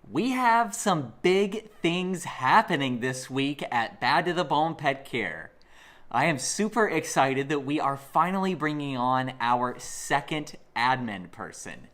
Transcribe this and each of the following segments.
We have some big things happening this week at Bad to the Bone Pet Care. I am super excited that we are finally bringing on our second admin person.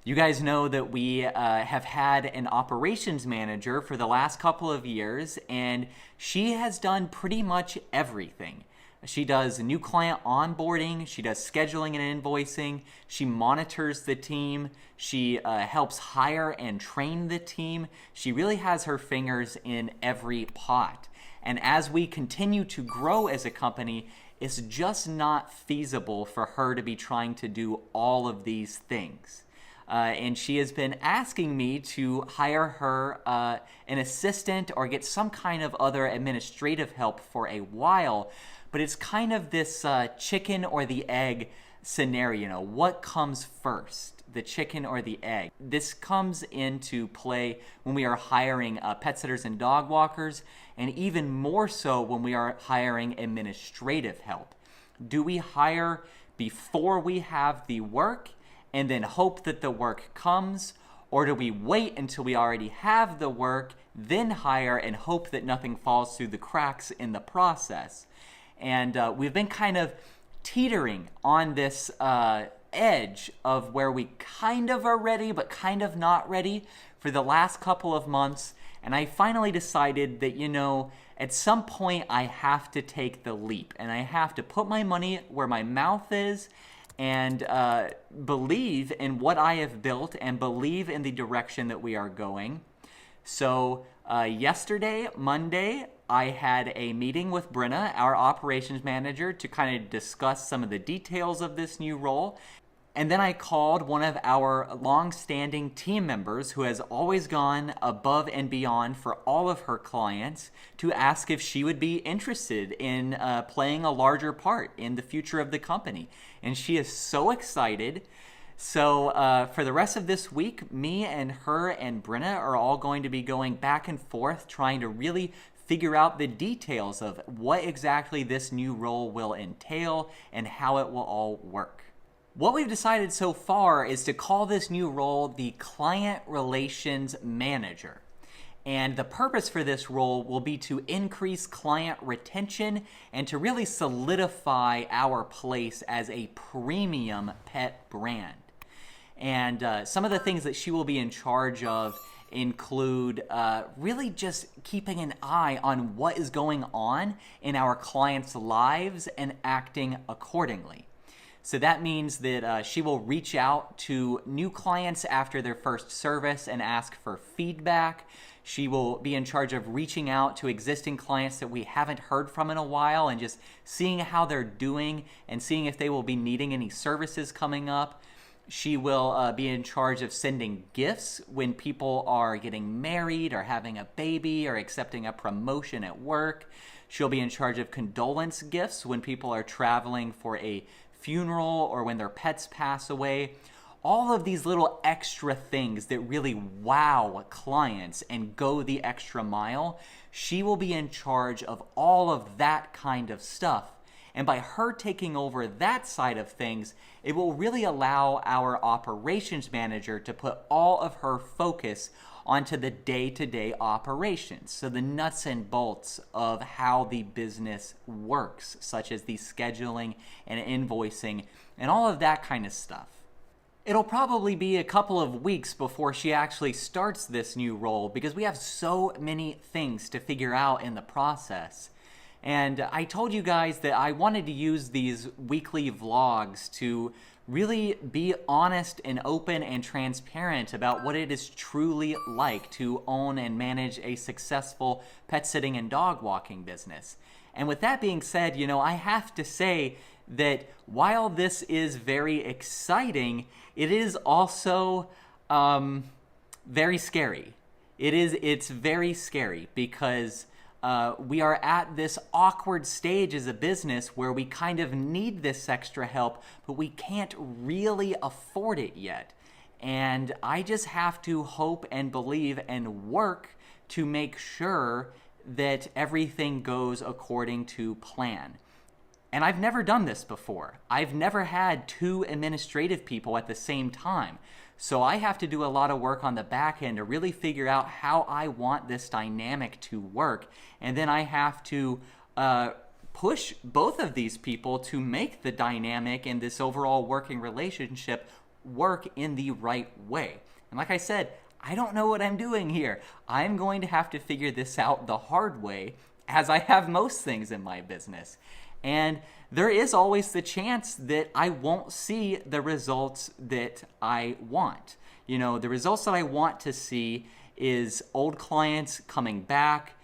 You guys know that we have had an operations manager for the last couple of years, and she has done pretty much everything. She does new client onboarding, she does scheduling and invoicing, she monitors the team, she helps hire and train the team. She really has her fingers in every pot. And as we continue to grow as a company, it's just not feasible for her to be trying to do all of these things. And she has been asking me to hire her an assistant or get some kind of other administrative help for a while. But it's kind of this chicken or the egg scenario. What comes first, the chicken or the egg? This comes into play when we are hiring pet sitters and dog walkers, and even more so when we are hiring administrative help. Do we hire before we have the work and then hope that the work comes? Or do we wait until we already have the work, then hire and hope that nothing falls through the cracks in the process? And we've been kind of teetering on this edge of where we kind of are ready, but kind of not ready for the last couple of months. And I finally decided that, at some point I have to take the leap. And I have to put my money where my mouth is and believe in what I have built and believe in the direction that we are going. So yesterday, Monday, I had a meeting with Brenna, our operations manager, to kind of discuss some of the details of this new role. And then I called one of our long-standing team members who has always gone above and beyond for all of her clients to ask if she would be interested in playing a larger part in the future of the company. And she is so excited. So for the rest of this week, me and her and Brenna are all going to be going back and forth trying to really figure out the details of what exactly this new role will entail and how it will all work. What we've decided so far is to call this new role the Client Relations Manager. And the purpose for this role will be to increase client retention and to really solidify our place as a premium pet brand. And some of the things that she will be in charge of include really just keeping an eye on what is going on in our clients' lives and acting accordingly. So that means that she will reach out to new clients after their first service and ask for feedback. She will be in charge of reaching out to existing clients that we haven't heard from in a while and just seeing how they're doing and seeing if they will be needing any services coming up. She will be in charge of sending gifts when people are getting married or having a baby or accepting a promotion at work. She'll be in charge of condolence gifts when people are traveling for a funeral or when their pets pass away. All of these little extra things that really wow clients and go the extra mile, she will be in charge of all of that kind of stuff. And by her taking over that side of things, it will really allow our operations manager to put all of her focus onto the day-to-day operations. So the nuts and bolts of how the business works, such as the scheduling and invoicing and all of that kind of stuff. It'll probably be a couple of weeks before she actually starts this new role because we have so many things to figure out in the process. And I told you guys that I wanted to use these weekly vlogs to really be honest and open and transparent about what it is truly like to own and manage a successful pet sitting and dog walking business. And with that being said, I have to say that while this is very exciting, it is also very scary. It's very scary because we are at this awkward stage as a business where we kind of need this extra help, but we can't really afford it yet. And I just have to hope and believe and work to make sure that everything goes according to plan. And I've never done this before. I've never had two administrative people at the same time. So I have to do a lot of work on the back end to really figure out how I want this dynamic to work. And then I have to push both of these people to make the dynamic and this overall working relationship work in the right way. And like I said, I don't know what I'm doing here. I'm going to have to figure this out the hard way, as I have most things in my business. And there is always the chance that I won't see the results that I want. The results that I want to see is old clients coming back,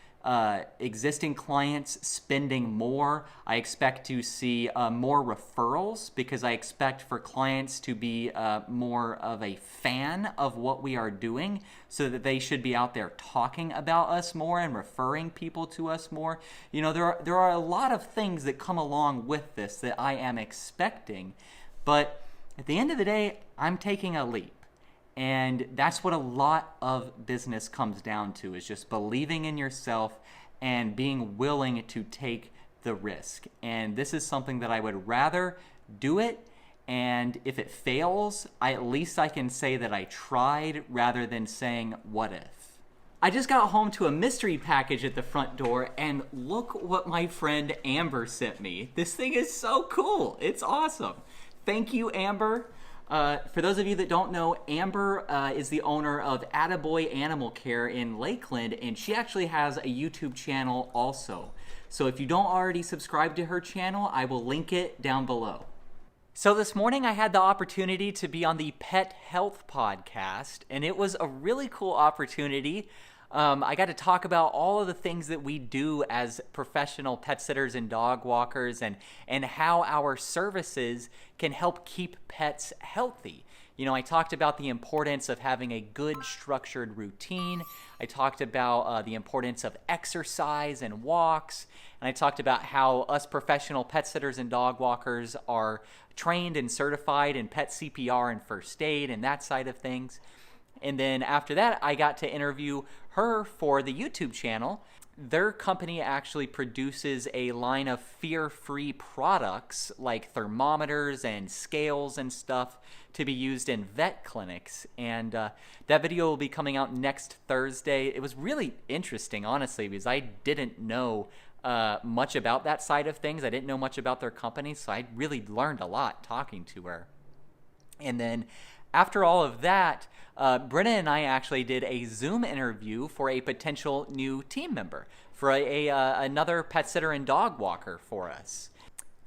existing clients spending more. I expect to see more referrals because I expect for clients to be more of a fan of what we are doing, so that they should be out there talking about us more and referring people to us more. There are a lot of things that come along with this that I am expecting, but at the end of the day, I'm taking a leap. And that's what a lot of business comes down to, is just believing in yourself and being willing to take the risk. And this is something that I would rather do it, and if it fails, at least I can say that I tried rather than saying, what if? I just got home to a mystery package at the front door, and look what my friend Amber sent me. This thing is so cool. It's awesome. Thank you, Amber. For those of you that don't know, Amber is the owner of Attaboy Animal Care in Lakeland, and she actually has a YouTube channel also. So if you don't already subscribe to her channel, I will link it down below. So this morning I had the opportunity to be on the Pet Health Podcast, and it was a really cool opportunity. I got to talk about all of the things that we do as professional pet sitters and dog walkers, and how our services can help keep pets healthy. I talked about the importance of having a good structured routine. I talked about the importance of exercise and walks. And I talked about how us professional pet sitters and dog walkers are trained and certified in pet CPR and first aid and that side of things. And then after that, I got to interview her for the YouTube channel. Their company actually produces a line of fear-free products like thermometers and scales and stuff to be used in vet clinics. And that video will be coming out next Thursday. It was really interesting, honestly, because I didn't know much about that side of things. I didn't know much about their company, so I really learned a lot talking to her. And then after all of that, Brenna and I actually did a Zoom interview for a potential new team member, for another pet sitter and dog walker for us.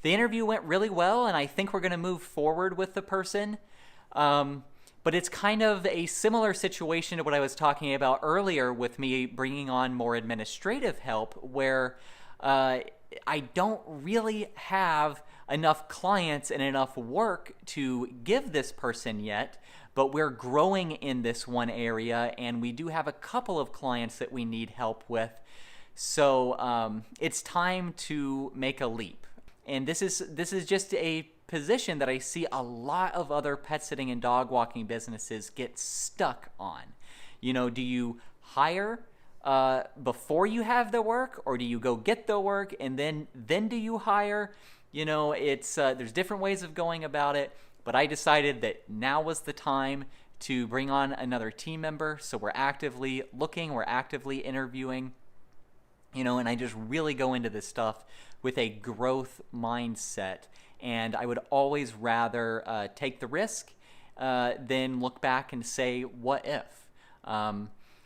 The interview went really well, and I think we're going to move forward with the person. But it's kind of a similar situation to what I was talking about earlier with me bringing on more administrative help, where I don't really have enough clients and enough work to give this person yet, but we're growing in this one area, and we do have a couple of clients that we need help with. So it's time to make a leap. And this is just a position that I see a lot of other pet sitting and dog walking businesses get stuck on. Do you hire before you have the work, or do you go get the work and then do you hire? It's there's different ways of going about it, but I decided that now was the time to bring on another team member. So we're actively looking, we're actively interviewing, and I just really go into this stuff with a growth mindset. And I would always rather take the risk than look back and say, what if?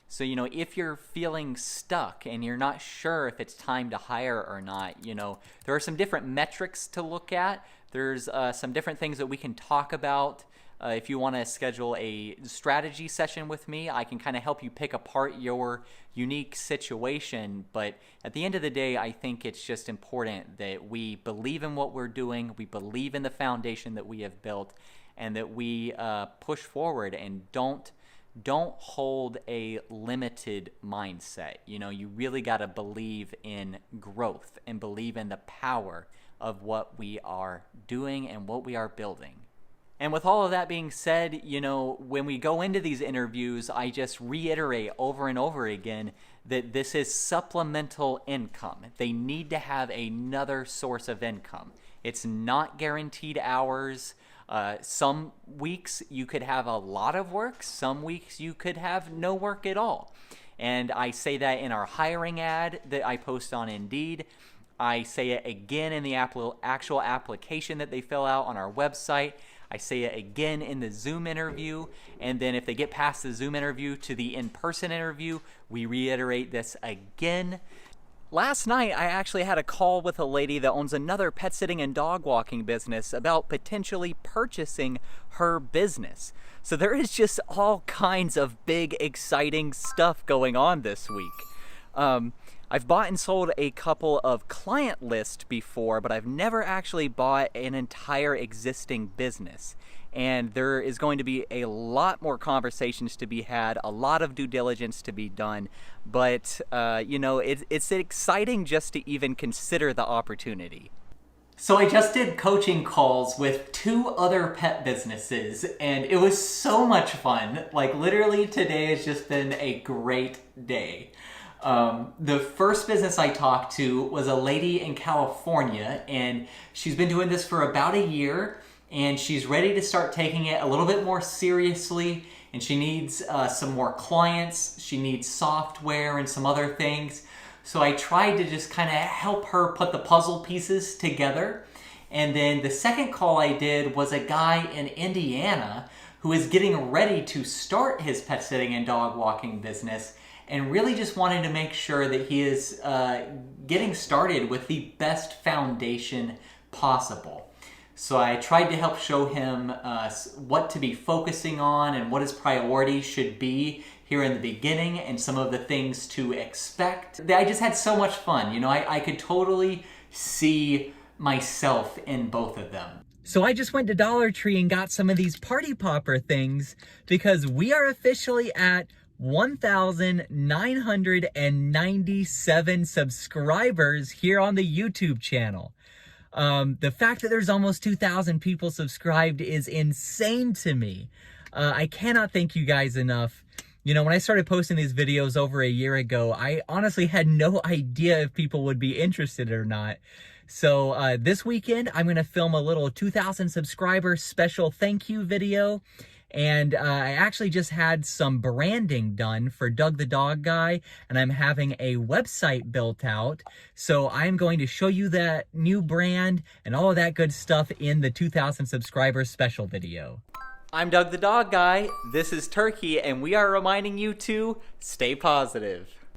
So, if you're feeling stuck and you're not sure if it's time to hire or not, there are some different metrics to look at. There's some different things that we can talk about. If you want to schedule a strategy session with me, I can kind of help you pick apart your unique situation. But at the end of the day, I think it's just important that we believe in what we're doing, we believe in the foundation that we have built, and that we push forward and don't hold a limited mindset. You really got to believe in growth and believe in the power of what we are doing and what we are building. And with all of that being said, when we go into these interviews, I just reiterate over and over again that this is supplemental income. They need to have another source of income. It's not guaranteed hours. Some weeks you could have a lot of work, some weeks you could have no work at all. And I say that in our hiring ad that I post on Indeed. I say it again in the actual application that they fill out on our website. I say it again in the Zoom interview. And then if they get past the Zoom interview to the in-person interview, we reiterate this again. Last night, I actually had a call with a lady that owns another pet sitting and dog walking business about potentially purchasing her business. So there is just all kinds of big, exciting stuff going on this week. I've bought and sold a couple of client lists before, but I've never actually bought an entire existing business. And there is going to be a lot more conversations to be had, a lot of due diligence to be done. But, it's exciting just to even consider the opportunity. So I just did coaching calls with 2 other pet businesses, and it was so much fun. Like, literally today has just been a great day. The first business I talked to was a lady in California, and she's been doing this for about a year, and she's ready to start taking it a little bit more seriously, and she needs some more clients, she needs software and some other things. So I tried to just kind of help her put the puzzle pieces together. And then the second call I did was a guy in Indiana who is getting ready to start his pet sitting and dog walking business, and really just wanted to make sure that he is getting started with the best foundation possible. So I tried to help show him what to be focusing on and what his priorities should be here in the beginning and some of the things to expect. I just had so much fun. I could totally see myself in both of them. So I just went to Dollar Tree and got some of these party popper things because we are officially at 1,997 subscribers here on the YouTube channel. The fact that there's almost 2,000 people subscribed is insane to me. I cannot thank you guys enough. When I started posting these videos over a year ago, I honestly had no idea if people would be interested or not. So this weekend, I'm going to film a little 2,000 subscriber special thank you video. And I actually just had some branding done for Doug the Dog Guy, and I'm having a website built out. So I'm going to show you that new brand and all of that good stuff in the 2,000 subscribers special video. I'm Doug the Dog Guy, this is Turkey, and we are reminding you to stay positive.